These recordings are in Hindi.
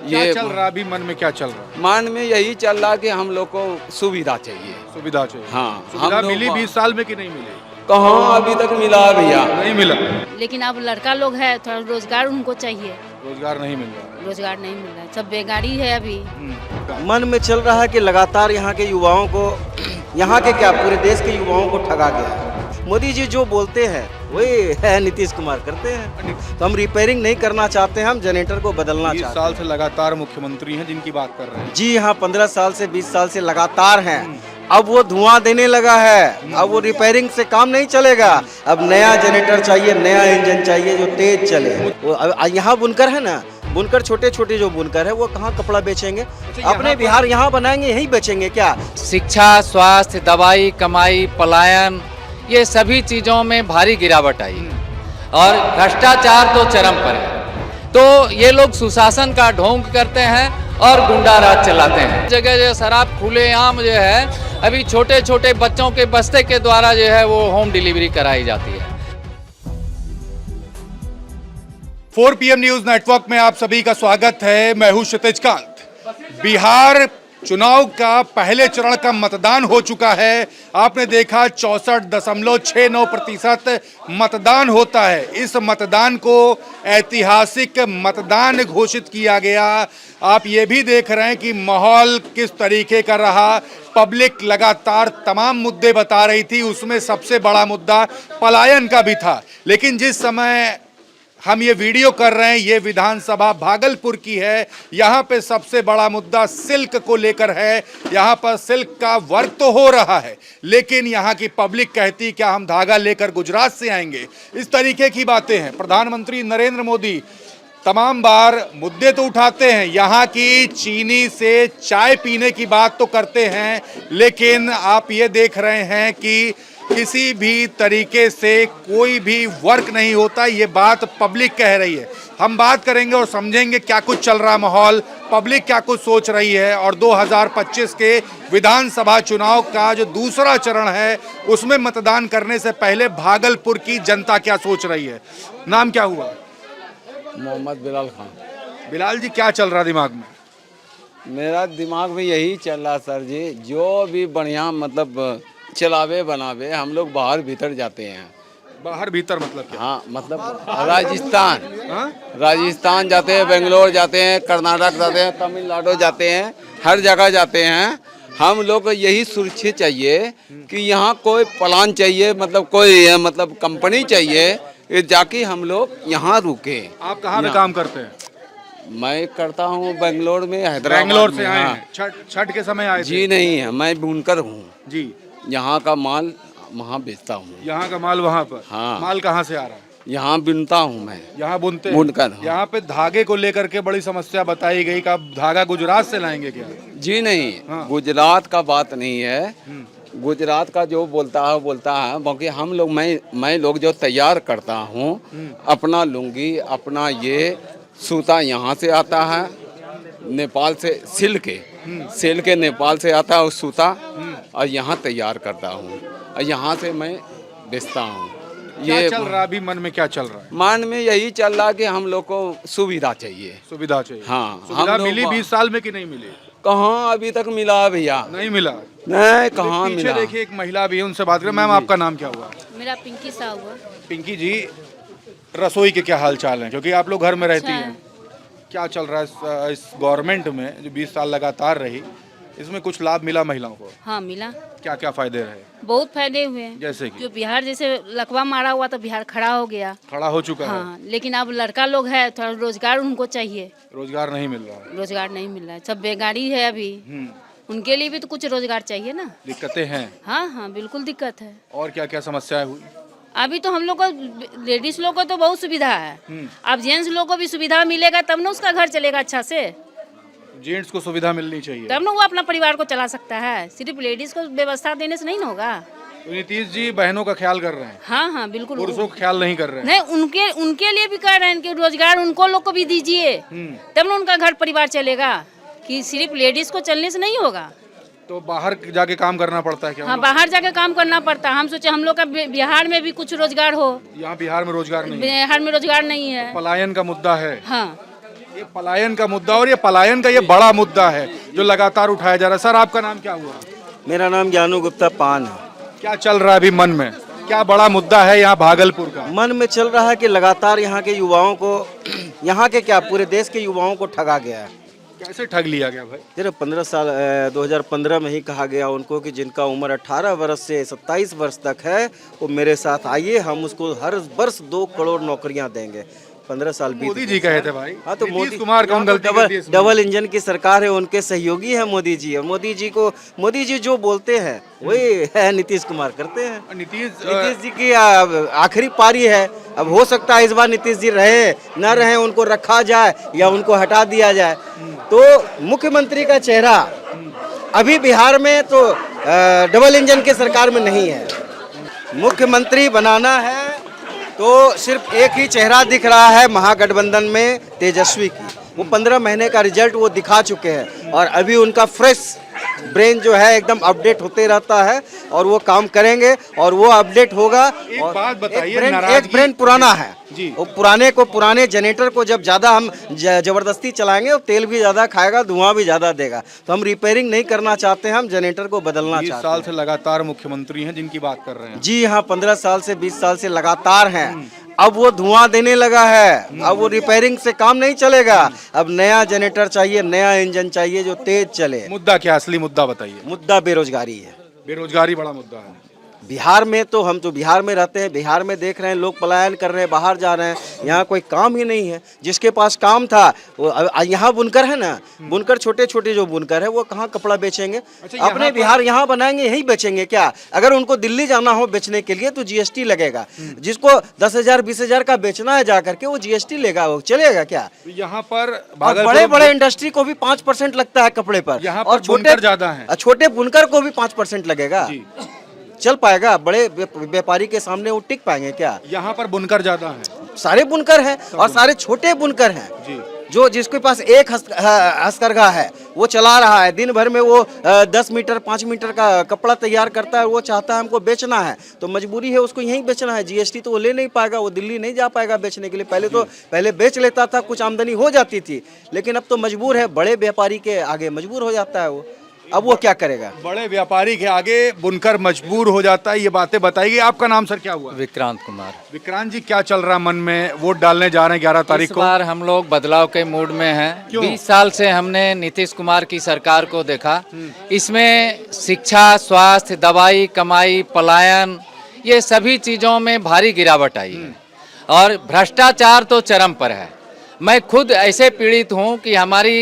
ये चल रहा अभी मन में क्या चल रहा है? मन में यही चल रहा कि हम लोग को सुविधा चाहिए। सुविधा चाहिए। हाँ, सुविधा हम लोग मिली 20 साल में कि नहीं मिली? कहाँ अभी तक मिला भैया? नहीं मिला। लेकिन अब लड़का लोग है, थोड़ा रोजगार उनको चाहिए। रोजगार नहीं मिल रहा। रोजगार नहीं मिल रहा है, सब बेगारी है अभी। मन में चल रहा है कि लगातार यहाँ के युवाओं को, यहाँ के क्या पूरे देश के युवाओं को ठगा गया है। मोदी जी जो बोलते हैं वही है नीतीश कुमार करते हैं। तो हम रिपेयरिंग नहीं करना चाहते हैं, हम जनरेटर को बदलना 20 चाहते साल से लगातार मुख्यमंत्री हैं जिनकी बात कर रहे हैं। हैं। जी हाँ, 15 साल से 20 साल से लगातार हैं। अब वो धुआं देने लगा है, अब वो रिपेयरिंग से काम नहीं चलेगा। अब नया जनरेटर चाहिए, नया इंजन चाहिए जो तेज चले। यहाँ बुनकर है ना, बुनकर छोटे छोटे जो बुनकर है वो कहाँ कपड़ा बेचेंगे? अपने बिहार यहाँ बनाएंगे, यहीं बेचेंगे क्या? शिक्षा, स्वास्थ्य, दवाई, कमाई, पलायन, ये सभी चीज़ों में भारी गिरावट आई और भ्रष्टाचार तो चरम पर है। तो ये लोग सुशासन का ढोंग करते हैं और गुंडा राज चलाते हैं। जगह जगह शराब खुलेआम जो है, अभी छोटे छोटे बच्चों के बस्ते के द्वारा जो है वो होम डिलीवरी कराई जाती है। 4 PM न्यूज नेटवर्क में आप सभी का स्वागत है। मैं हूं क्षितिज कांत। बिहार चुनाव का पहले चरण का मतदान हो चुका है। आपने देखा 64.69% मतदान होता है। इस मतदान को ऐतिहासिक मतदान घोषित किया गया। आप ये भी देख रहे हैं कि माहौल किस तरीके का रहा। पब्लिक लगातार तमाम मुद्दे बता रही थी, उसमें सबसे बड़ा मुद्दा पलायन का भी था। लेकिन जिस समय हम ये वीडियो कर रहे हैं, ये विधानसभा भागलपुर की है। यहाँ पे सबसे बड़ा मुद्दा सिल्क को लेकर है। यहाँ पर सिल्क का वर्क तो हो रहा है, लेकिन यहाँ की पब्लिक कहती क्या हम धागा लेकर गुजरात से आएंगे? इस तरीके की बातें हैं। प्रधानमंत्री नरेंद्र मोदी तमाम बार मुद्दे तो उठाते हैं, यहाँ की चीनी से चाय पीने की बात तो करते हैं, लेकिन आप ये देख रहे हैं कि किसी भी तरीके से कोई भी वर्क नहीं होता। ये बात पब्लिक कह रही है। हम बात करेंगे और समझेंगे क्या कुछ चल रहा माहौल, पब्लिक क्या कुछ सोच रही है और 2025 के विधानसभा चुनाव का जो दूसरा चरण है उसमें मतदान करने से पहले भागलपुर की जनता क्या सोच रही है। नाम क्या हुआ? मोहम्मद बिलाल खान। बिलाल जी, क्या चल रहा दिमाग में? मेरा दिमाग में यही चल रहा सर जी, जो भी बढ़िया मतलब चलावे बनावे, हम लोग बाहर भीतर जाते हैं। बाहर भीतर मतलब क्या? हाँ, मतलब राजस्थान, हाँ? राजस्थान जाते हैं, बेंगलोर जाते हैं, कर्नाटक जाते हैं, तमिलनाडु जाते हैं, हर जगह जाते हैं। हम लोग को यही सुरक्षित चाहिए कि यहाँ कोई प्लान चाहिए, मतलब कोई मतलब कंपनी चाहिए, ये जाके हम लोग यहाँ रुके। आप कहाँ पे काम करते हैं? मैं करता हूँ बेंगलोर में, हैदराबाद। बेंगलोर से में, आए हाँ। हैं? छठ के समय आए थे? जी नहीं है, मैं बुनकर हूँ। जी। यहाँ का माल वहाँ बेचता हूँ। यहाँ का माल वहाँ पर? हाँ। माल कहाँ से आ रहा है? यहाँ बुनता हूँ मैं। यहाँ बुनते हैं? बुनकर, हाँ। यहाँ पे धागे को लेकर के बड़ी समस्या बताई गई कि आप धागा गुजरात से लाएंगे क्या? जी नहीं, हाँ। गुजरात का बात नहीं है। गुजरात का जो बोलता है, बाकी हम लोग मैं लोग जो तैयार करता हूँ, अपना लुंगी, अपना ये सूता यहाँ से आता है, नेपाल से सिल्क के नेपाल से आता है उस सूता, और यहाँ तैयार करता हूँ और यहाँ से मैं बेचता हूँ। क्या चल रहा अभी मन में क्या चल रहा है? मन में यही चल रहा कि हम लोग को सुविधा चाहिए। सुविधा चाहिए। हाँ, सुविधा हम लोग मिली 20 साल में कि नहीं मिली? कहाँ अभी तक मिला भैया? नहीं मिला। नहीं, कहाँ पीछे मिला? देखिए एक महिला भी है, उनसे बात करें। मैम, आपका नाम क्या हुआ? मेरा पिंकी साहू है। पिंकी जी, रसोई के क्या हाल चाल हैं? क्योंकि आप लोग घर में रहती अच्छा हैं। क्या चल रहा है इस गवर्नमेंट में जो 20 साल लगातार रही, इसमें कुछ लाभ मिला महिलाओं को? हाँ मिला, क्या क्या फायदे रहे? बहुत फायदे हुए हैं। जैसे कि? जो बिहार जैसे लकवा मारा हुआ तो बिहार खड़ा हो गया। खड़ा हो चुका है। हाँ, लेकिन अब लड़का लोग है, थोड़ा रोजगार उनको चाहिए। रोजगार नहीं मिल रहा है। रोजगार नहीं मिल रहा है, सब बेगारी है अभी। उनके लिए भी तो कुछ रोजगार चाहिए ना। दिक्कतें हैं। हाँ हाँ, बिल्कुल दिक्कत है। और क्या क्या समस्याएं हुई? अभी तो हम लोग को लेडीज लोग को तो बहुत सुविधा है। अब जेंट्स लोग को भी सुविधा मिलेगा तब ना उसका घर चलेगा अच्छा से। जेंट्स को सुविधा मिलनी चाहिए तब ना वो अपना परिवार को चला सकता है। सिर्फ लेडीज को व्यवस्था देने से नहीं ना होगा। तो नीतीश जी बहनों का ख्याल कर रहे हैं, हाँ हाँ बिल्कुल। पुरुषों का ख्याल नहीं कर रहे हैं। नहीं, उनके लिए भी कर रहे हैं कि रोजगार उनको लोग को भी दीजिए, तब ना उनका घर परिवार चलेगा। कि सिर्फ लेडीज को चलने से नहीं होगा। तो बाहर जाके काम करना पड़ता है क्या? हाँ, बाहर जाके काम करना पड़ता है। हम सोचे हम लोग का बिहार में भी कुछ रोजगार हो। यहाँ बिहार में रोजगार नहीं है। बिहार में रोजगार नहीं है। पलायन का मुद्दा है। हाँ, ये पलायन का मुद्दा, और ये पलायन का ये बड़ा मुद्दा है जो लगातार उठाया जा रहा है। सर आपका नाम क्या हुआ? मेरा नाम ज्ञानू गुप्ता पान है। क्या चल रहा है अभी मन में, क्या बड़ा मुद्दा है यहाँ भागलपुर का? मन में चल रहा है कि लगातार यहाँ के युवाओं को, यहाँ के क्या पूरे देश के युवाओं को ठगा गया है। कैसे ठग लिया गया भाई? सिर्फ 15 साल 2015 में ही कहा गया उनको कि जिनका उम्र 18 वर्ष से 27 वर्ष तक है वो मेरे साथ आइए, हम उसको हर वर्ष 2 करोड़ नौकरियां देंगे। 15 साल बीत मोदी जी कहे थे भाई। हाँ तो नीतीश मोदी कुमार कौन गलती कर दी इसमें? डबल इंजन की सरकार है, उनके सहयोगी है मोदी जी, और मोदी जी जो बोलते हैं वही है नीतीश कुमार करते हैं। नीतीश जी की आखिरी पारी है। अब हो सकता है इस बार नीतीश जी रहे न रहे, उनको रखा जाए या उनको हटा दिया जाए। तो मुख्यमंत्री का चेहरा अभी बिहार में तो डबल इंजन की सरकार में नहीं है। मुख्यमंत्री बनाना है तो सिर्फ एक ही चेहरा दिख रहा है महागठबंधन में, तेजस्वी की। वो 15 महीने का रिजल्ट वो दिखा चुके हैं और अभी उनका फ्रेश ब्रेन जो है एकदम अपडेट होते रहता है और वो काम करेंगे और वो अपडेट होगा। एक और बात बताइए, एक ब्रेन पुराना है जी। वो पुराने जनरेटर को जब ज़्यादा हम जबरदस्ती चलाएंगे और तेल भी ज़्यादा खाएगा, धुआं भी ज़्यादा देगा। तो हम रिपेयरिंग नहीं करना चाहते हैं, हम जनरेटर को बदलना 20 चाहते साल हैं। से लगातार मुख्यमंत्री हैं जिनकी बात कर रहे हैं। जी हाँ, 15 साल से 20 साल से लगातार हैं। अब वो धुआं देने लगा है, अब वो रिपेयरिंग से काम नहीं चलेगा। अब नया जनरेटर चाहिए, नया इंजन चाहिए जो तेज चले। मुद्दा क्या, असली मुद्दा बताइए। मुद्दा बेरोजगारी है। बेरोजगारी बड़ा मुद्दा है बिहार में, तो हम तो बिहार में रहते हैं, बिहार में देख रहे हैं लोग पलायन कर रहे हैं, बाहर जा रहे हैं। यहाँ कोई काम ही नहीं है। जिसके पास काम था वो यहाँ बुनकर है ना, बुनकर छोटे छोटे जो बुनकर है वो कहाँ कपड़ा बेचेंगे? अपने बिहार यहाँ बनाएंगे, यहीं बेचेंगे क्या? अगर उनको दिल्ली जाना हो बेचने के लिए तो जीएसटी लगेगा। जिसको 10,000 20,000 का बेचना है जा करके वो जीएसटी लेगा, वो चलेगा क्या? यहाँ पर बड़े बड़े इंडस्ट्री को भी 5% लगता है कपड़े पर, यहाँ पर और बुनकर ज्यादा है। छोटे बुनकर को भी 5% लगेगा। चल पाएगा? बड़े व्यापारी के सामने वो टिक पाएंगे क्या? यहाँ पर बुनकर ज्यादा है, सारे बुनकर हैं और सारे छोटे बुनकर हैं जी। जो जिसके पास एक हस्तकरघा है वो चला रहा है, दिन भर में वो 10 मीटर 5 मीटर का कपड़ा तैयार करता है, वो चाहता है हमको बेचना है तो मजबूरी है उसको यहीं बेचना है। जीएसटी तो वो ले नहीं पाएगा, वो दिल्ली नहीं जा पाएगा बेचने के लिए। पहले बेच लेता था, कुछ आमदनी हो जाती थी, लेकिन अब तो मजबूर है, बड़े व्यापारी के आगे मजबूर हो जाता है वो। अब वो क्या करेगा? बड़े व्यापारी के आगे बुनकर मजबूर हो जाता है। ये बातें बताइए। आपका नाम सर क्या हुआ? विक्रांत कुमार। विक्रांत जी, क्या चल रहा मन में? वोट डालने जा रहे हैं 11 तारीख इस को। बार हम लोग बदलाव के मूड में हैं। क्यों? 20 साल से हमने नीतीश कुमार की सरकार को देखा। इसमें शिक्षा, स्वास्थ्य, दवाई, कमाई, पलायन, ये सभी चीज़ों में भारी गिरावट आई है और भ्रष्टाचार तो चरम पर है। मैं खुद ऐसे पीड़ित हूँ कि हमारी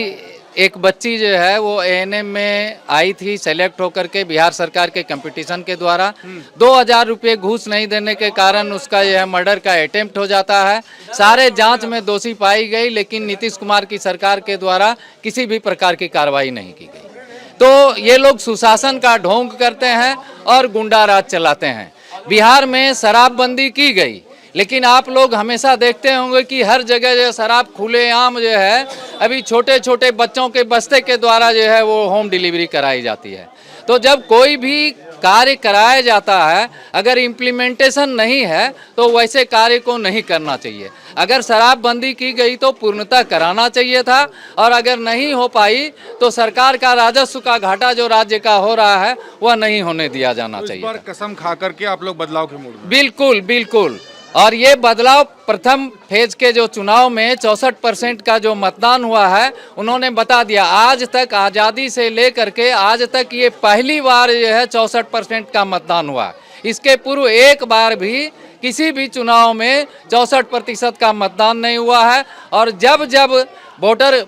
एक बच्ची जो है वो एएनएम में आई थी, सेलेक्ट होकर के बिहार सरकार के कंपटीशन के द्वारा 2,000 रुपये घूस नहीं देने के कारण उसका यह मर्डर का अटेम्प्ट हो जाता है। सारे जांच में दोषी पाई गई, लेकिन नीतीश कुमार की सरकार के द्वारा किसी भी प्रकार की कार्रवाई नहीं की गई। तो ये लोग सुशासन का ढोंग करते हैं और गुंडा राज चलाते हैं। बिहार में शराबबंदी की गई, लेकिन आप लोग हमेशा देखते होंगे कि हर जगह जो शराब खुलेआम जो है अभी छोटे छोटे बच्चों के बस्ते के द्वारा जो है वो होम डिलीवरी कराई जाती है। तो जब कोई भी कार्य कराया जाता है, अगर इम्प्लीमेंटेशन नहीं है तो वैसे कार्य को नहीं करना चाहिए। अगर शराबबंदी की गई तो पूर्णतः कराना चाहिए था, और अगर नहीं हो पाई तो सरकार का राजस्व का घाटा जो राज्य का हो रहा है वह नहीं होने दिया जाना तो इस चाहिए बार था। कसम खा करके आप लोग बदलाव के मूड में? बिल्कुल बिल्कुल। और ये बदलाव प्रथम फेज के जो चुनाव में 64% का जो मतदान हुआ है उन्होंने बता दिया। आज तक आज़ादी से लेकर के आज तक ये पहली बार जो है 64% का मतदान हुआ। इसके पूर्व एक बार भी किसी भी चुनाव में 64% का मतदान नहीं हुआ है। और जब जब वोटर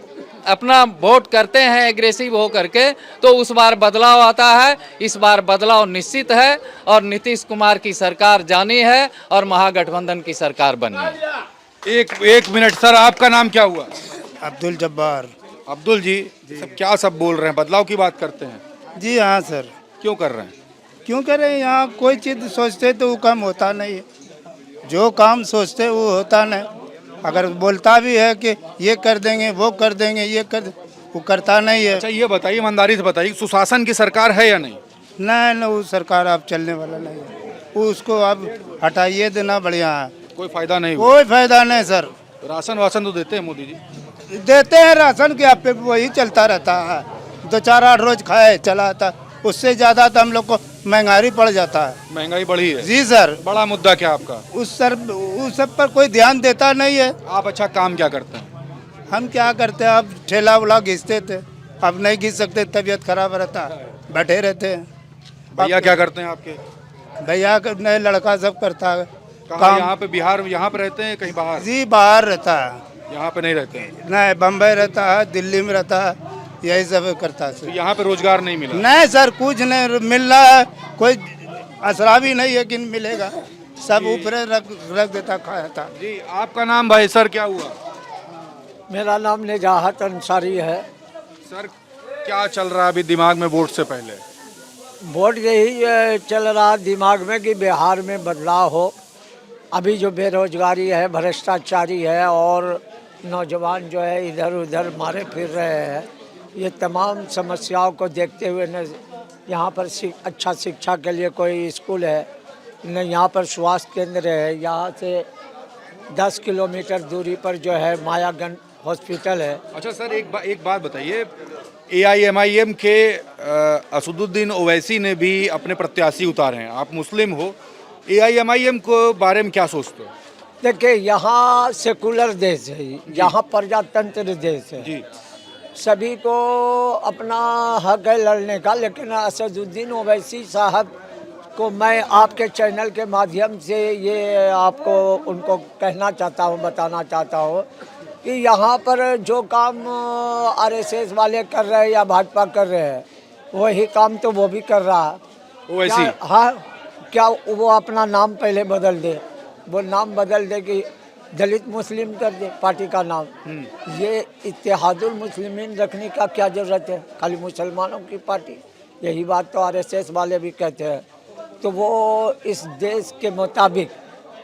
अपना वोट करते हैं एग्रेसिव हो करके तो उस बार बदलाव आता है। इस बार बदलाव निश्चित है और नीतीश कुमार की सरकार जानी है और महागठबंधन की सरकार बनी है। एक मिनट सर, आपका नाम क्या हुआ? अब्दुल जब्बार। अब्दुल जी, सब क्या सब बोल रहे हैं, बदलाव की बात करते हैं? जी हाँ सर। क्यों कर रहे हैं? क्यों कर रहे हैं? यहाँ कोई चीज़ सोचते तो वो काम होता नहीं है, जो काम सोचते वो होता नहीं। अगर बोलता भी है कि ये कर देंगे, वो कर देंगे, ये कर वो करता नहीं है। अच्छा ये बताइए, ईमानदारी से बताइए, सुशासन की सरकार है या नहीं? नहीं वो सरकार अब चलने वाला नहीं है, वो उसको अब हटाइए देना बढ़िया है। कोई फायदा नहीं हुआ? कोई फायदा नहीं सर। राशन वासन तो देते हैं मोदी जी। देते हैं राशन के आप पे वही चलता रहता है, 2-4-8 रोज खाए चला आता, उससे ज़्यादा तो हम लोग को महंगाई पड़ जाता है। महंगाई बढ़ी है। जी सर, बड़ा मुद्दा क्या आपका? उस सब पर कोई ध्यान देता नहीं है। आप अच्छा काम क्या करते हैं? हम क्या करते हैं, अब ठेला उला घिसते थे, अब नहीं घिस सकते, तबीयत खराब रहता है, बैठे रहते हैं। भैया क्या करते हैं आपके? भैया का नए लड़का सब करता है कहाँ? यहाँ पे बिहार, यहाँ पे रहते हैं कहीं बाहर? जी बाहर रहता है, यहाँ पे नहीं रहते हैं। नहीं बम्बई रहता है, दिल्ली में रहता है, यही सब करता है तो सर। यहाँ पे रोजगार नहीं मिला? नहीं सर, कुछ नहीं मिल रहा है, कोई असरा भी नहीं है कि मिलेगा, सब ऊपर रख देता खाता। जी आपका नाम भाई? सर क्या हुआ? मेरा नाम निजाहत अंसारी है। सर क्या चल रहा है अभी दिमाग में वोट से पहले? वोट यही चल रहा दिमाग में कि बिहार में बदलाव हो। अभी जो बेरोजगारी है, भ्रष्टाचारी है और नौजवान जो है इधर उधर मारे फिर रहे हैं, ये तमाम समस्याओं को देखते हुए न यहाँ पर अच्छा शिक्षा के लिए कोई स्कूल है, न यहाँ पर स्वास्थ्य केंद्र है, यहाँ से 10 किलोमीटर दूरी पर जो है मायागंज हॉस्पिटल है। अच्छा सर एक बात बताइए, AIMIM के असदुद्दीन ओवैसी ने भी अपने प्रत्याशी उतारे हैं, आप मुस्लिम हो, AIMIM को बारे में क्या सोचते हो? देखिए यहाँ सेकुलर देश है, यहाँ प्रजातंत्र देश है, जी सभी को अपना हक है लड़ने का, लेकिन असदुद्दीन ओवैसी साहब को मैं आपके चैनल के माध्यम से ये आपको उनको कहना चाहता हूँ, बताना चाहता हूँ कि यहाँ पर जो काम RSS वाले कर रहे हैं या भाजपा कर रहे हैं, वही काम तो वो भी कर रहा है। ओवैसी? हाँ, क्या वो अपना नाम पहले बदल दे, वो नाम बदल दे कि दलित मुस्लिम कर दे पार्टी का नाम। ये इत्तेहादुल मुस्लिमीन रखने का क्या जरूरत है, खाली मुसलमानों की पार्टी? यही बात तो RSS वाले भी कहते हैं। तो वो इस देश के मुताबिक,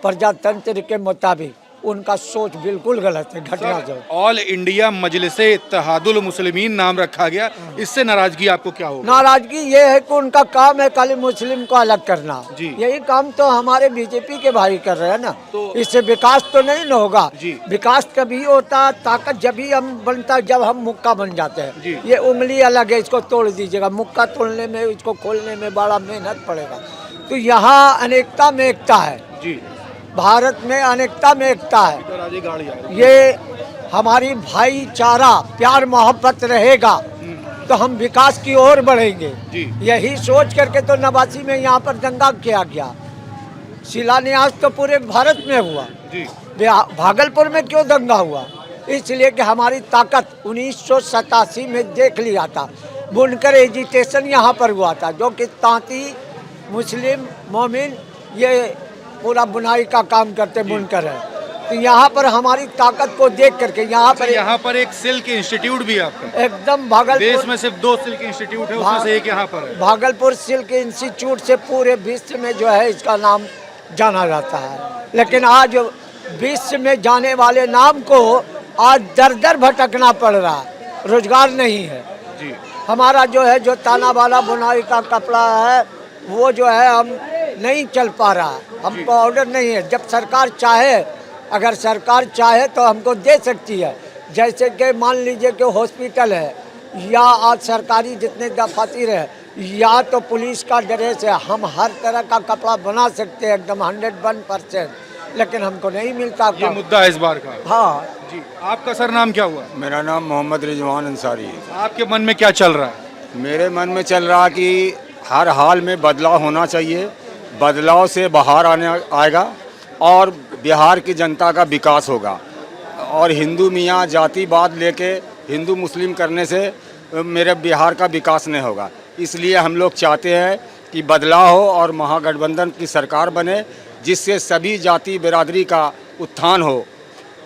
प्रजातंत्र के मुताबिक उनका सोच बिल्कुल गलत है। घटना जो ऑल इंडिया मजलिसे इत्तेहादुल मुस्लिमीन नाम रखा गया, इससे नाराजगी आपको क्या होगी? नाराजगी ये है कि उनका काम है खाली मुस्लिम को अलग करना। जी। यही काम तो हमारे बीजेपी के भाई कर रहे हैं ना, तो इससे विकास तो नहीं न होगा। जी। विकास कभी होता, ताकत जब ही हम बनता जब हम मुक्का बन जाते जी। हैं। ये उंगली अलग है, इसको तोड़ दीजिएगा, मुक्का तोड़ने में, इसको खोलने में बड़ा मेहनत पड़ेगा। तो यहाँ अनेकता में एकता है, जी भारत में अनेकता में एकता है। इधर आ जाइए, गाड़ी आ रही है। ये हमारी भाईचारा प्यार मोहब्बत रहेगा तो हम विकास की ओर बढ़ेंगे। जी। यही सोच करके तो 89 में यहाँ पर दंगा किया गया। शिलान्यास तो पूरे भारत में हुआ, जी भागलपुर में क्यों दंगा हुआ? इसलिए कि हमारी ताकत 1987 में देख लिया था। बुनकर एजिटेशन यहाँ पर हुआ था, जो कि तांती मुस्लिम मोमिन ये पूरा बुनाई का काम करते बुनकर है। तो यहाँ पर हमारी ताकत को देख करके यहाँ पर एक सिल्क इंस्टीट्यूट भी है आपका? एकदम भागलपुर देश में सिर्फ 2 सिल्क इंस्टीट्यूट है, उसमें से एक यहाँ पर है। भागलपुर सिल्क इंस्टीट्यूट से पूरे विश्व में जो है इसका नाम जाना जाता है। लेकिन आज विश्व में जाने वाले नाम को आज दर दर भटकना पड़ रहा है, रोजगार नहीं है। जी। हमारा जो है जो ताना वाला बुनाई का कपड़ा है वो जो है हम नहीं चल पा रहा, हमको ऑर्डर नहीं है। जब सरकार चाहे, अगर सरकार चाहे तो हमको दे सकती है। जैसे कि मान लीजिए कि हॉस्पिटल है या आज सरकारी जितने दफातर है या तो पुलिस का ड्रेस है, हम हर तरह का कपड़ा बना सकते हैं एकदम 101%, लेकिन हमको नहीं मिलता। ये मुद्दा है इस बार का। हाँ जी। आपका सर नाम क्या हुआ? मेरा नाम मोहम्मद रिजवान अंसारी है। आपके मन में क्या चल रहा है? मेरे मन में चल रहा कि हर हाल में बदलाव होना चाहिए, बदलाव से बाहर आएगा और बिहार की जनता का विकास होगा। और हिंदू मियाँ जातिवाद लेके हिंदू मुस्लिम करने से मेरे बिहार का विकास नहीं होगा। इसलिए हम लोग चाहते हैं कि बदलाव हो और महागठबंधन की सरकार बने, जिससे सभी जाति बिरादरी का उत्थान हो।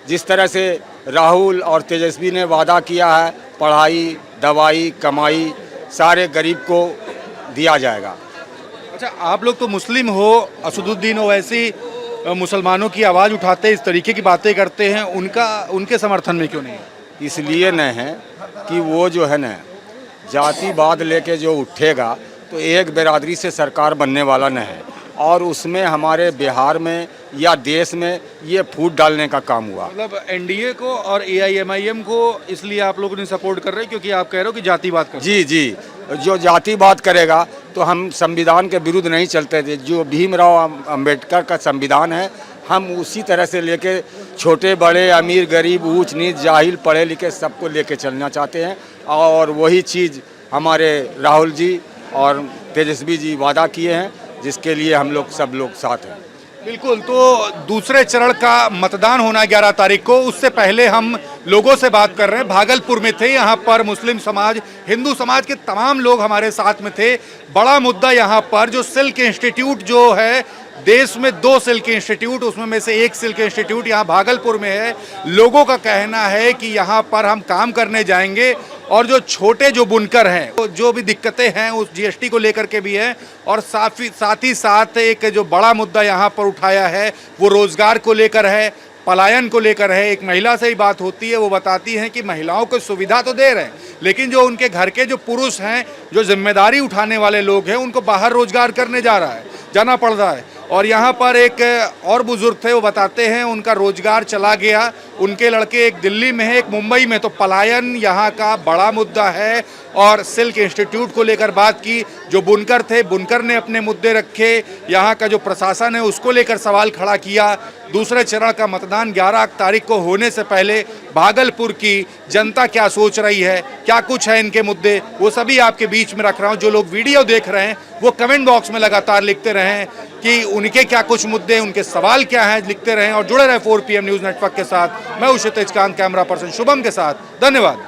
जिस तरह से राहुल और तेजस्वी ने वादा किया है, पढ़ाई, दवाई, कमाई सारे गरीब को दिया जाएगा। अच्छा, आप लोग तो मुस्लिम हो, असदुद्दीन ओवैसी मुसलमानों की आवाज़ उठाते, इस तरीके की बातें करते हैं, उनके समर्थन में क्यों नहीं? इसलिए नहीं है कि वो जो है ना जातिवाद लेके जो उठेगा तो एक बिरादरी से सरकार बनने वाला नहीं है। और उसमें हमारे बिहार में या देश में ये फूट डालने का काम हुआ। मतलब एनडीए को और एआईएमआईएम को इसलिए आप लोगों ने सपोर्ट कर रहे हैं क्योंकि आप कह रहे हो कि जातिवाद कर। जी जी, जो जातिवाद करेगा तो हम संविधान के विरुद्ध नहीं चलते थे। जो भीमराव अंबेडकर का संविधान है हम उसी तरह से लेके छोटे बड़े अमीर गरीब ऊंच नीच जाहिल पढ़े लिखे सबको लेके चलना चाहते हैं और वही चीज़ हमारे राहुल जी और तेजस्वी जी वादा किए हैं, जिसके लिए हम लोग सब लोग साथ हैं। बिल्कुल। तो दूसरे चरण का मतदान होना 11 तारीख को, उससे पहले हम लोगों से बात कर रहे हैं। भागलपुर में थे, यहाँ पर मुस्लिम समाज हिंदू समाज के तमाम लोग हमारे साथ में थे। बड़ा मुद्दा यहाँ पर जो सिल्क इंस्टीट्यूट जो है, देश में 2 सिल्क इंस्टीट्यूट, उसमें में से एक सिल्क इंस्टीट्यूट यहाँ भागलपुर में है। लोगों का कहना है कि यहाँ पर हम काम करने जाएंगे और जो छोटे जो बुनकर हैं, जो भी दिक्कतें हैं उस जीएसटी को लेकर के भी है, और साथ ही साथ एक जो बड़ा मुद्दा यहाँ पर उठाया है वो रोजगार को लेकर है, पलायन को लेकर है। एक महिला से ही बात होती है, वो बताती हैं कि महिलाओं को सुविधा तो दे रहे हैं, लेकिन जो उनके घर के जो पुरुष हैं, जो जिम्मेदारी उठाने वाले लोग हैं, उनको बाहर रोजगार करने जाना पड़ रहा है। और यहाँ पर एक और बुजुर्ग थे, वो बताते हैं उनका रोजगार चला गया, उनके लड़के एक दिल्ली में है, एक मुंबई में। तो पलायन यहाँ का बड़ा मुद्दा है। और सिल्क इंस्टीट्यूट को लेकर बात की, जो बुनकर थे, बुनकर ने अपने मुद्दे रखे, यहाँ का जो प्रशासन है उसको लेकर सवाल खड़ा किया। दूसरे चरण का मतदान 11 तारीख को होने से पहले भागलपुर की जनता क्या सोच रही है, क्या कुछ है इनके मुद्दे, वो सभी आपके बीच में रख रहा हूँ। जो लोग वीडियो देख रहे हैं वो कमेंट बॉक्स में लगातार लिखते रहें कि उनके क्या कुछ मुद्दे, उनके सवाल क्या हैं, लिखते रहें और जुड़े रहें 4 PM न्यूज़ नेटवर्क के साथ। मैं उषित तेजकांत, कैमरा पर्सन शुभम के साथ। धन्यवाद।